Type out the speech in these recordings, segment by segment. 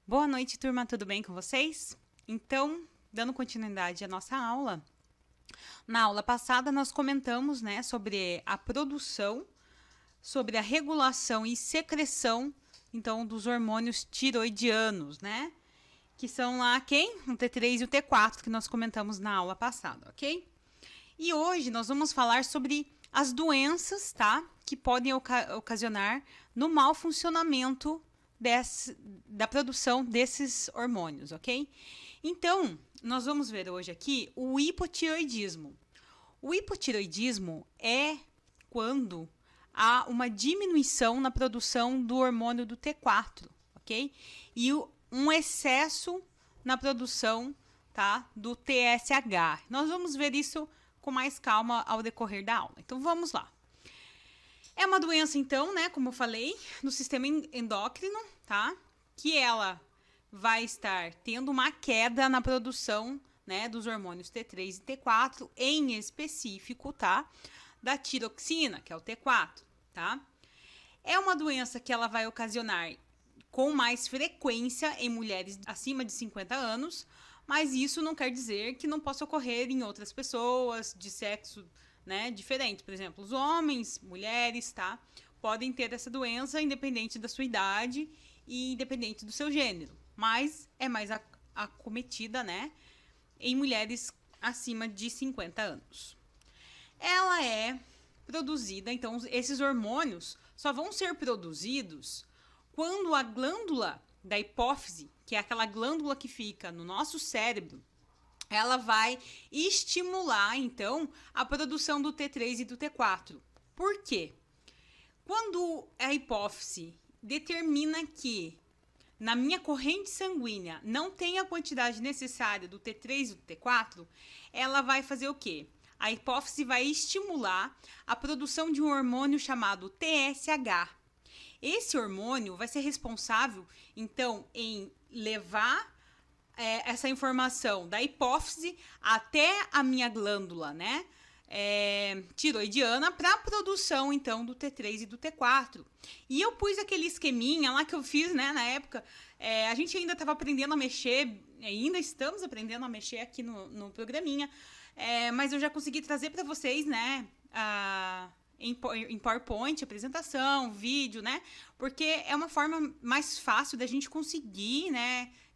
Boa noite, turma, tudo bem com vocês? Então, dando continuidade à nossa aula, na aula passada nós comentamos, sobre a produção, sobre a regulação e secreção, então, dos hormônios tiroidianos, que são lá quem? O T3 e o T4, que nós comentamos na aula passada, ok? E hoje nós vamos falar sobre as doenças, que podem ocasionar no mau funcionamento da produção desses hormônios, ok? Então, nós vamos ver hoje aqui o hipotireoidismo. O hipotireoidismo é quando há uma diminuição na produção do hormônio do T4, ok? E um excesso na produção, do TSH. Nós vamos ver isso com mais calma ao decorrer da aula. Então, vamos lá. É uma doença, então, como eu falei, no sistema endócrino, que ela vai estar tendo uma queda na produção, dos hormônios T3 e T4, em específico, da tiroxina, que é o T4, É uma doença que ela vai ocasionar com mais frequência em mulheres acima de 50 anos, mas isso não quer dizer que não possa ocorrer em outras pessoas de sexo diferente. Por exemplo, os homens, mulheres, podem ter essa doença independente da sua idade e independente do seu gênero, mas é mais acometida, em mulheres acima de 50 anos. Ela é produzida, então esses hormônios só vão ser produzidos quando a glândula da hipófise, que é aquela glândula que fica no nosso cérebro, ela vai estimular, então, a produção do T3 e do T4. Por quê? Quando a hipófise determina que na minha corrente sanguínea não tem a quantidade necessária do T3 e do T4, ela vai fazer o quê? A hipófise vai estimular a produção de um hormônio chamado TSH. Esse hormônio vai ser responsável, então, em levar essa informação da hipófise até a minha glândula, tiroidiana para a produção, então, do T3 e do T4. E eu pus aquele esqueminha lá que eu fiz, na época. A gente ainda estava aprendendo a mexer, ainda estamos aprendendo a mexer aqui no programinha, mas eu já consegui trazer para vocês, em PowerPoint, apresentação, vídeo, porque é uma forma mais fácil da gente conseguir,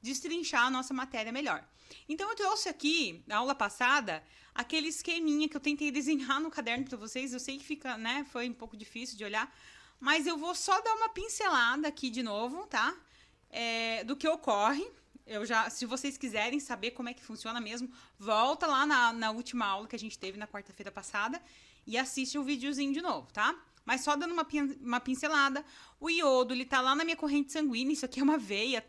destrinchar a nossa matéria melhor. Então, eu trouxe aqui, na aula passada, aquele esqueminha que eu tentei desenhar no caderno para vocês. Eu sei que fica, foi um pouco difícil de olhar, mas eu vou só dar uma pincelada aqui de novo, do que ocorre. Se vocês quiserem saber como é que funciona mesmo, volta lá na última aula que a gente teve na quarta-feira passada e assiste o videozinho de novo, Mas só dando uma pincelada, o iodo, ele tá lá na minha corrente sanguínea. Isso aqui é uma veia,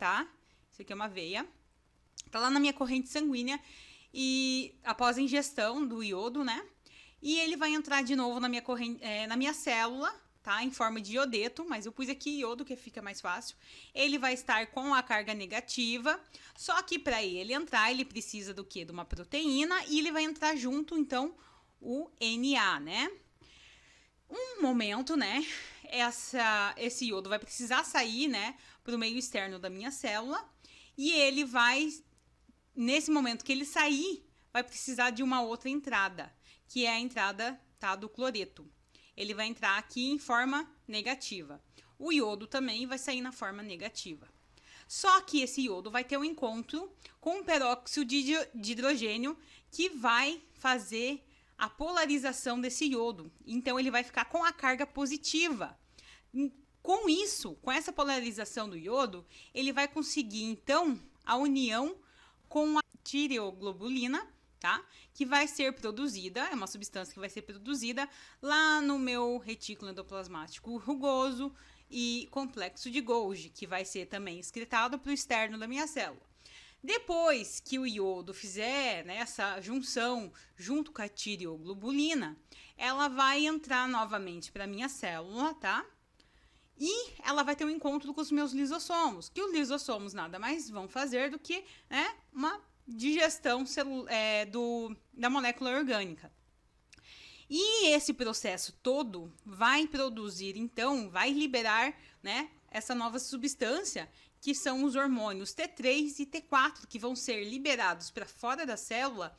Isso aqui é uma veia. Tá lá na minha corrente sanguínea e após a ingestão do iodo, E ele vai entrar de novo na minha corrente, na minha célula, em forma de iodeto, mas eu pus aqui iodo que fica mais fácil. Ele vai estar com a carga negativa, só que para ele entrar, ele precisa do quê? De uma proteína e ele vai entrar junto, então, o Na, Um momento, esse iodo vai precisar sair, para o meio externo da minha célula e ele vai, nesse momento que ele sair, vai precisar de uma outra entrada, que é a entrada, do cloreto. Ele vai entrar aqui em forma negativa. O iodo também vai sair na forma negativa. Só que esse iodo vai ter um encontro com um peróxido de hidrogênio que vai fazer a polarização desse iodo. Então, ele vai ficar com a carga positiva. Com isso, com essa polarização do iodo, ele vai conseguir, então, a união com a tireoglobulina, que vai ser produzida, é uma substância que vai ser produzida lá no meu retículo endoplasmático rugoso e complexo de Golgi, que vai ser também excretado para o externo da minha célula. Depois que o iodo fizer essa junção junto com a tireoglobulina, ela vai entrar novamente para a minha célula, E ela vai ter um encontro com os meus lisossomos, que os lisossomos nada mais vão fazer do que uma digestão da molécula orgânica. E esse processo todo vai produzir, então, vai liberar, essa nova substância que são os hormônios T3 e T4, que vão ser liberados para fora da célula,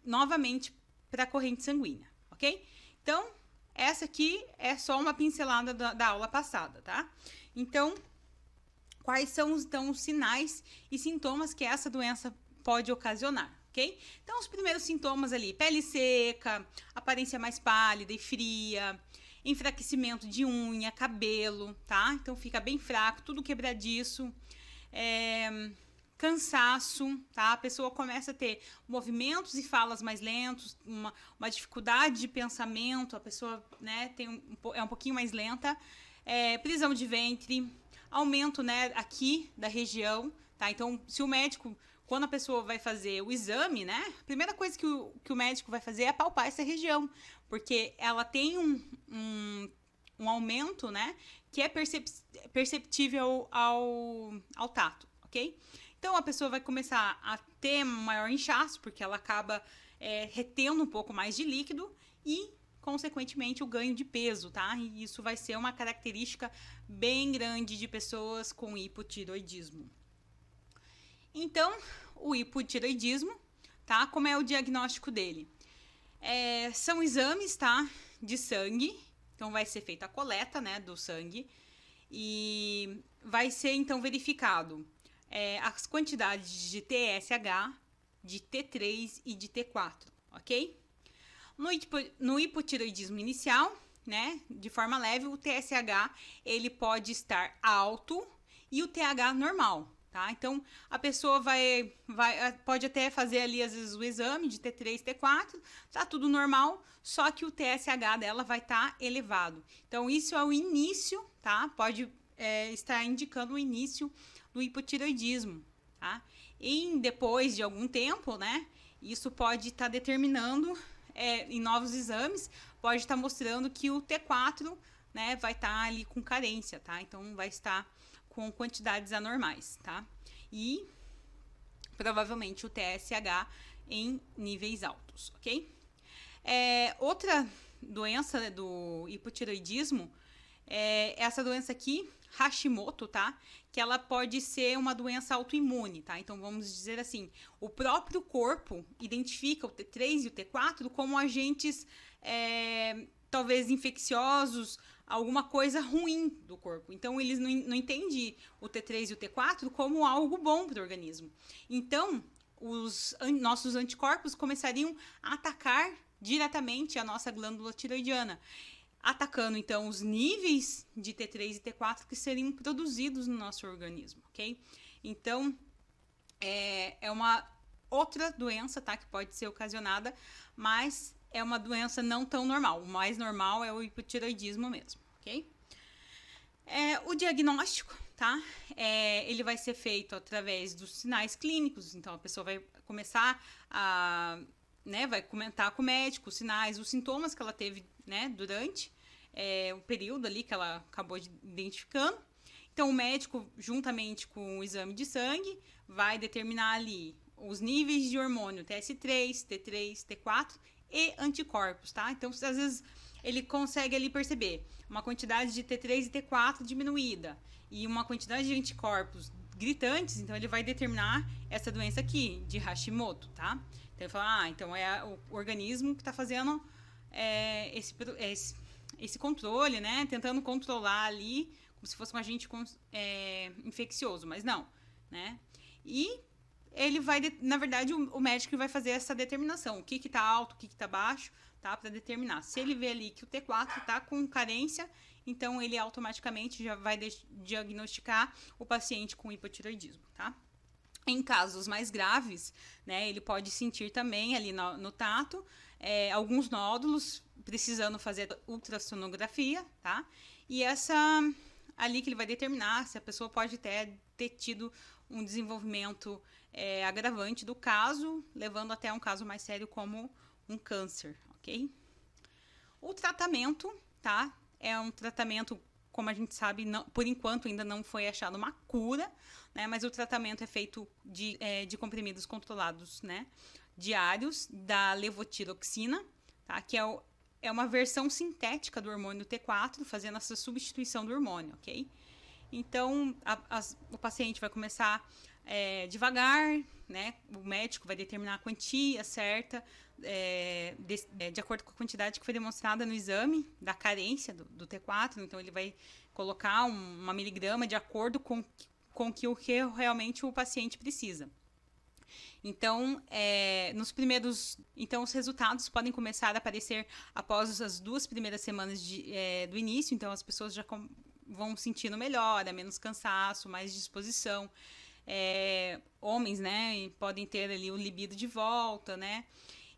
novamente para a corrente sanguínea, ok? Então, essa aqui é só uma pincelada da aula passada, tá? Então, quais são então os sinais e sintomas que essa doença pode ocasionar, ok? Então, os primeiros sintomas ali, pele seca, aparência mais pálida e fria, enfraquecimento de unha, cabelo, tá? Então, fica bem fraco, tudo quebradiço, cansaço, tá? A pessoa começa a ter movimentos e falas mais lentos, uma dificuldade de pensamento, a pessoa, né, é um pouquinho mais lenta, prisão de ventre, aumento, né, aqui da região, tá? Então, se o médico, quando a pessoa vai fazer o exame, né, a primeira coisa que o médico vai fazer é palpar essa região, porque ela tem um aumento, né, que é perceptível ao tato, ok? Então, a pessoa vai começar a ter maior inchaço, porque ela acaba retendo um pouco mais de líquido e, consequentemente, o ganho de peso, tá? E isso vai ser uma característica bem grande de pessoas com hipotireoidismo. Então, o hipotireoidismo, tá? Como é o diagnóstico dele? São exames, tá? De sangue. Então, vai ser feita a coleta, né, do sangue. E vai ser, então, verificado as quantidades de TSH, de T3 e de T4, ok? No hipotireoidismo inicial, né, de forma leve, o TSH ele pode estar alto e o TH normal, tá? Então, a pessoa pode até fazer ali, às vezes, o exame de T3, T4, tá tudo normal, só que o TSH dela vai estar elevado. Então, isso é o início, tá? Pode estar indicando o início do hipotireoidismo, tá? E depois de algum tempo, né, isso pode estar determinando, em novos exames, pode estar mostrando que o T4, né, vai estar ali com carência, tá? Então, vai estar com quantidades anormais, tá? E, provavelmente, o TSH em níveis altos, ok? Outra doença, né, do hipotireoidismo é essa doença aqui, Hashimoto, tá? Que ela pode ser uma doença autoimune, tá? Então, vamos dizer assim, o próprio corpo identifica o T3 e o T4 como agentes, talvez infecciosos, alguma coisa ruim do corpo. Então, eles não entendem o T3 e o T4 como algo bom para o organismo. Então, os nossos anticorpos começariam a atacar diretamente a nossa glândula tiroidiana, atacando, então, os níveis de T3 e T4 que seriam produzidos no nosso organismo, ok? Então, é uma outra doença, tá? Que pode ser ocasionada, mas é uma doença não tão normal. O mais normal é o hipotireoidismo mesmo, ok? O diagnóstico, tá? Ele vai ser feito através dos sinais clínicos. Então, a pessoa vai começar vai comentar com o médico os sinais, os sintomas que ela teve, né, durante o período ali que ela acabou identificando. Então, o médico, juntamente com o exame de sangue, vai determinar ali os níveis de hormônio TS3, T3, T4 e anticorpos, tá? Então, às vezes, ele consegue ali perceber uma quantidade de T3 e T4 diminuída e uma quantidade de anticorpos gritantes, então ele vai determinar essa doença aqui, de Hashimoto, tá? Então, ele fala, então é o organismo que está fazendo esse controle, né? Tentando controlar ali, como se fosse um agente infeccioso, mas não, né? E ele vai, na verdade, o médico vai fazer essa determinação, o que está alto, o que está baixo, tá? Para determinar. Se ele vê ali que o T4 está com carência, então ele automaticamente já vai diagnosticar o paciente com hipotireoidismo, tá? Em casos mais graves, né, ele pode sentir também ali no tato alguns nódulos, precisando fazer ultrassonografia, tá? E essa ali que ele vai determinar se a pessoa pode ter tido um desenvolvimento agravante do caso, levando até um caso mais sério como um câncer, ok? O tratamento, tá? É um tratamento, como a gente sabe, por enquanto ainda não foi achada uma cura, né? Mas o tratamento é feito de comprimidos controlados, né? Diários da levotiroxina, tá? Que é uma versão sintética do hormônio T4, fazendo essa substituição do hormônio, ok? Então, o paciente vai começar devagar, né? O médico vai determinar a quantia certa, de acordo com a quantidade que foi demonstrada no exame da carência do T4. Então, ele vai colocar uma miligrama de acordo com o que realmente o paciente precisa. Então, os resultados podem começar a aparecer após as 2 primeiras semanas do início. Então, as pessoas já vão sentindo melhora, menos cansaço, mais disposição. Homens, né, podem ter ali o libido de volta, né?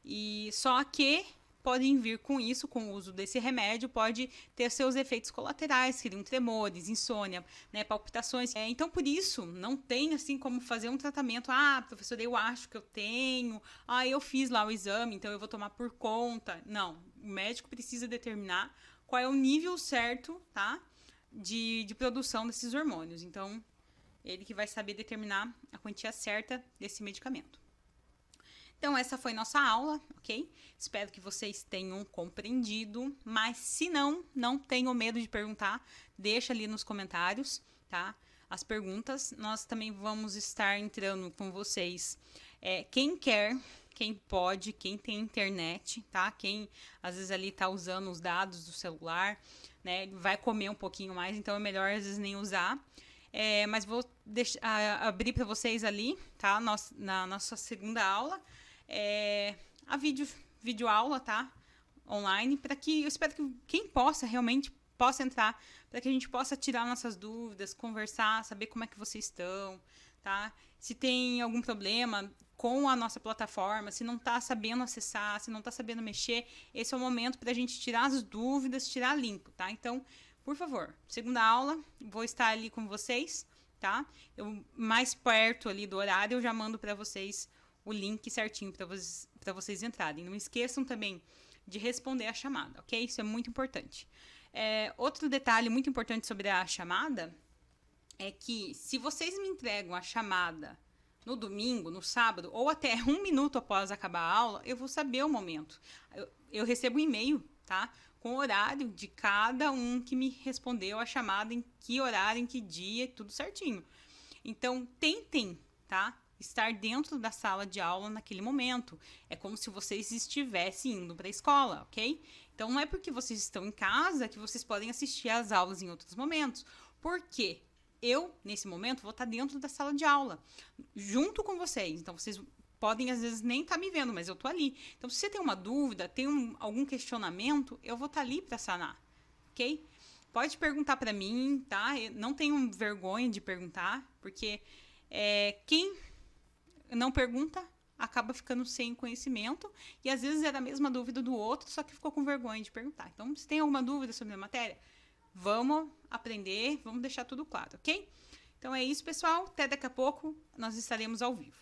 E só que podem vir com isso, com o uso desse remédio, pode ter seus efeitos colaterais, que seriam tremores, insônia, né, palpitações. Então, por isso, não tem assim como fazer um tratamento. Professor, eu acho que eu tenho. Eu fiz lá o exame, então eu vou tomar por conta. Não, o médico precisa determinar qual é o nível certo, tá, de produção desses hormônios. Então, ele que vai saber determinar a quantia certa desse medicamento. Então, essa foi nossa aula, ok? Espero que vocês tenham compreendido, mas se não tenham medo de perguntar, deixa ali nos comentários, tá? As perguntas, nós também vamos estar entrando com vocês. Quem quer, quem pode, quem tem internet, tá? Quem às vezes ali tá usando os dados do celular, né? Vai comer um pouquinho mais, então é melhor às vezes nem usar. Mas vou abrir para vocês ali, tá? Na nossa segunda aula. A videoaula, tá? Online, para que eu espero que quem realmente possa entrar, para que a gente possa tirar nossas dúvidas, conversar, saber como é que vocês estão, tá? Se tem algum problema com a nossa plataforma, se não está sabendo acessar, se não está sabendo mexer, esse é o momento para a gente tirar as dúvidas, tirar limpo, tá? Então, por favor, segunda aula, vou estar ali com vocês, tá? Eu mais perto ali do horário, eu já mando para vocês o link certinho para vocês entrarem. Não esqueçam também de responder a chamada, ok? Isso é muito importante. Outro detalhe muito importante sobre a chamada é que se vocês me entregam a chamada no domingo, no sábado, ou até 1 minuto após acabar a aula, eu vou saber o momento. Eu recebo um e-mail, tá? Com o horário de cada um que me respondeu a chamada, em que horário, em que dia, tudo certinho. Então, tentem, tá? Estar dentro da sala de aula naquele momento. É como se vocês estivessem indo para a escola, ok? Então, não é porque vocês estão em casa que vocês podem assistir às aulas em outros momentos. Por quê? Eu, nesse momento, vou estar dentro da sala de aula, junto com vocês. Então, vocês podem, às vezes, nem estar me vendo, mas eu tô ali. Então, se você tem uma dúvida, tem algum questionamento, eu vou estar ali para sanar, ok? Pode perguntar para mim, tá? Eu não tenho vergonha de perguntar, porque quem não pergunta acaba ficando sem conhecimento e às vezes era a mesma dúvida do outro, só que ficou com vergonha de perguntar. Então, se tem alguma dúvida sobre a matéria, vamos aprender, vamos deixar tudo claro, ok? Então é isso, pessoal. Até daqui a pouco nós estaremos ao vivo.